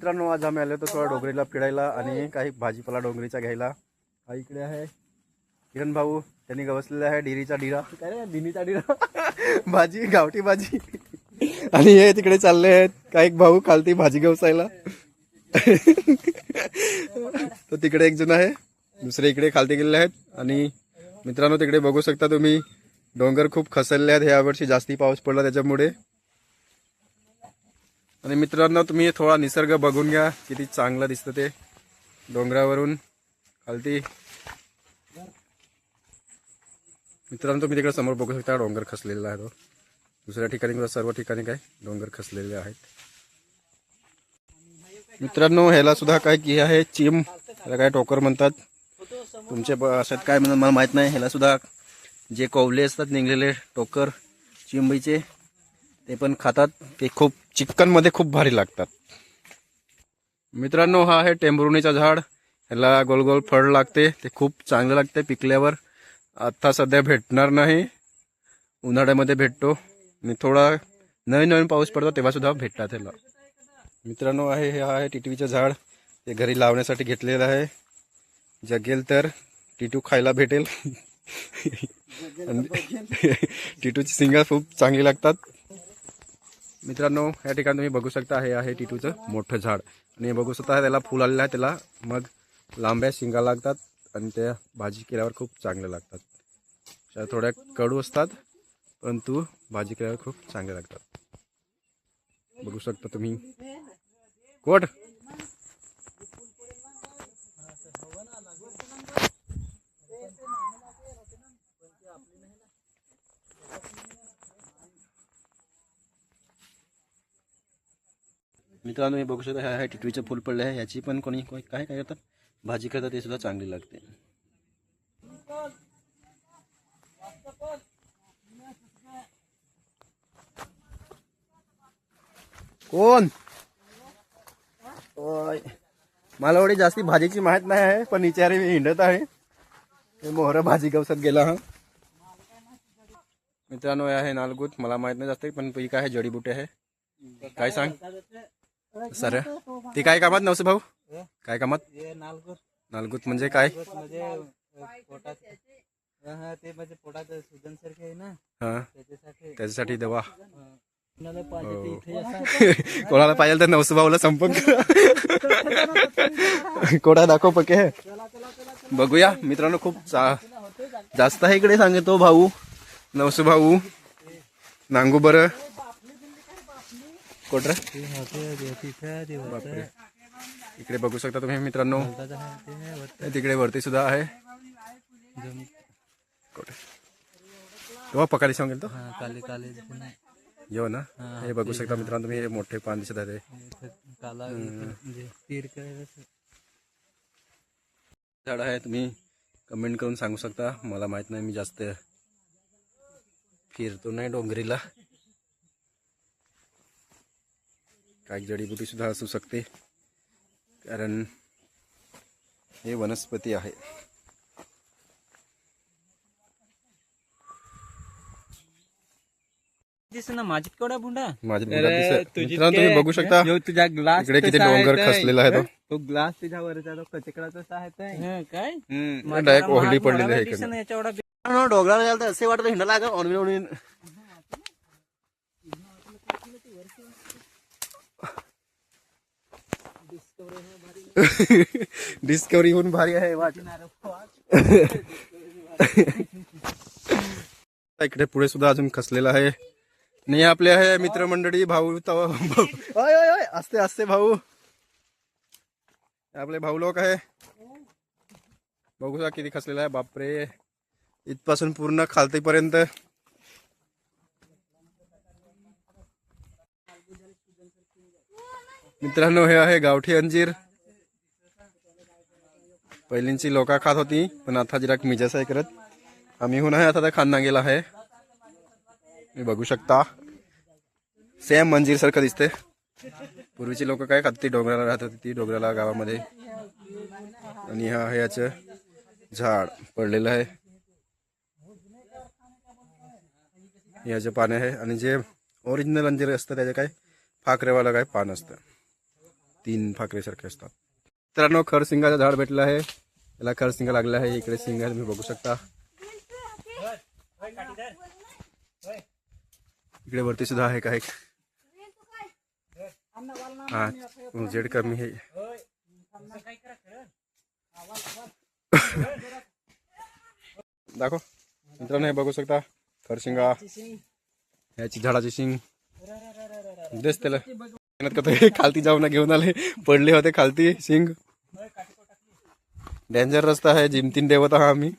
मित्रांनो, आज आम्ही आलो होतो थोडा डोंगरीला फिरायला आणि काही भाजीपाला डोंगरीचा घ्यायला. हा इकडे आहे किरण भाऊ, त्यांनी गवसलेला आहे डिरीचा डिरा, काय रे डिनीचा डिरा भाजी, गावठी भाजी. आणि हे तिकडे चालले आहेत काही भाऊ खालती भाजी गवसायला. तर तिकडे एक जण आहे, दुसरे इकडे खालती गेलेले आहेत. आणि मित्रांनो, तिकडे बघू शकता तुम्ही डोंगर खूप खसलले आहेत, यावर्षी जास्ती पाऊस पडला त्याच्यामुळे. आणि मित्रांनो, तुम्ही थोडा निसर्ग बघून घ्या, किती चांगलं दिसतं ते डोंगरावरून खालती. मित्रांनो, तुम्ही तिकडे समोर बघू शकता डोंगर खसलेला आहे. तो दुसऱ्या ठिकाणी सर्व ठिकाणी काय डोंगर खसलेले आहेत. मित्रांनो, ह्याला सुद्धा काय की आहे चिम, ह्याला काय टोकर म्हणतात. तुमच्या भाषेत काय म्हणतात मला माहित नाही. ह्याला सुद्धा जे कोवले असतात निघलेले टोकर चिंबीचे, ते पण खातात. ते खूप चिकन मध्ये खूप भारी लागतात. मित्रांनो, हा आहे टेंभुर्णीचा झाड. ह्याला गोल गोल फळ लागते, ते खूप चांगलं लागते पिकल्यावर. आता सध्या भेटणार नाही, उन्हाळ्यामध्ये भेटतो. आणि थोडा नवीन नवीन पाऊस पडतो तेव्हा सुद्धा भेटतात ह्याला. मित्रांनो, हे आहे टिटवीचं झाड. ते घरी लावण्यासाठी घेतलेलं आहे. जगेल तर टिटू खायला भेटेल. टिटूची सिंगा खूप चांगली लागतात. मित्रांनो, या ठिकाणी तुम्ही बघू शकता, हे आहे टिटूचं मोठं झाड. आणि बघू शकता त्याला फुल आलेलं आहे. त्याला मग लांब्या शिंगा लागतात आणि त्या भाजी केल्यावर खूप चांगल्या लागतात. त्या थोड्या कडू असतात, परंतु भाजी केल्यावर खूप चांगले लागतात. बघू शकता तुम्ही. कोट मित्रांनो, हे बघू शकता, हे टिटवीचं फुल पडलं आहे. याची पण कोणी काय काय करतात, भाजी करतात, ते सुद्धा चांगली लागते. कोण मला एवढी जास्ती भाजीची माहित नाही आहे, पण विचारे मी हिंडत आहे. मोहर भाजी गवसत गेला. हा मित्रांनो, हे आहे नालगुत. मला माहित नाही जास्त, पण काय आहे जडीबुटी आहे. काय सांग सर, ती काय कामात नवसे भाऊ, काय कामात? नालगुत म्हणजे काय? त्याच्यासाठी दवा. कोणाला पाहिजे तर नवसे भाऊला संपर्क कोणा दाखव पके. बघूया मित्रांनो, खूप जास्त आहे इकडे सांगतो भाऊ, नवसे भाऊ नांगू बरं कोटर. इकडे बघू शकता तुम्ही मित्रांनो, तिकडे वरती सुद्धा आहे. तेव्हा पकाडी सांगेल तो येऊ ना. हे बघू शकता मित्रांनो तुम्ही, हे मोठे पान दिसत आहे. झाड आहे, तुम्ही कमेंट करून सांगू शकता. मला माहित नाही, मी जास्त फिरतो नाही डोंगरीला. काही जडीबुटी सुद्धा असू शकते, कारण हे वनस्पती आहे. माझी केवढा बुंडा मित्रांनो, तुम्ही बघू शकता तुझ्या ग्लास इकडे किती डोंगर खसलेला आहे. तो ग्लास तुझ्यावरचा तो कचकडाचा आहे काय डायरेक्ट ओहली पडलेली आहे. डोंगराला गेला तर असे वाटत हिंडाला का ऑनलाईन. डिस्कवरी होऊन भारी आहे वाट. इकडे पुढे सुद्धा अजून खसलेला आहे. आणि आपले आहे मित्रमंडळी, भाऊ असते असते भाऊ, आपले भाऊ लोक आहे. बघू शकता किती खसलेला आहे. बापरे, इथपासून पूर्ण खालतीपर्यंत. मित्रांनो, हे आहे गावठी अंजीर. पहिलींची लोका खात होती, पण आता जरा मिजास आहे करत. आम्ही होऊन आहे आता खान्ना गेला आहे. मी बघू शकता, सेम अंजीर सारखं दिसते. पूर्वीची लोक काय खात, ती डोंगराला राहत होती, ती डोंगराला गावामध्ये. आणि हा आहे याचं झाड पडलेलं आहे. याचे पाने आहे. आणि जे ओरिजिनल अंजीर असतं त्याचे काय फाकरेवाला काय पान असतं. तीन फाकरेसारखे असतात. मित्रांनो खरसिंगाचं झाड भेटलं आहे. याला खरसिंगा लागला आहे. इकडे सिंगा तुम्ही बघू शकता. इकडे वरती सुद्धा आहे काय. हा जेड कमी आहे. दाखव मित्रांनो हे बघू शकता खरशिंगा याची झाडाची शिंग देस त्याला खालती जाऊन घेऊन आले. पडले होते खालती शिंग. डेंजर रस्ता आहे. जिमतीन देवत आहा आम्ही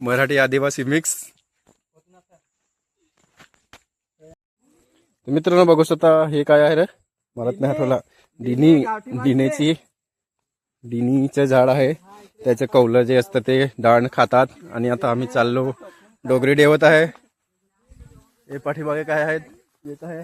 मराठी आदिवासी मिक्स. मित्रांनो बघू शकता हे काय आहे रे मला नाही आठवला. डिनीचं झाड आहे. त्याचं कौलं जे असतं ते डाण खातात. आणि आता आम्ही चाललो. डोगरी देवत आहे. हे पाठीमागे काय आहेत येत आहे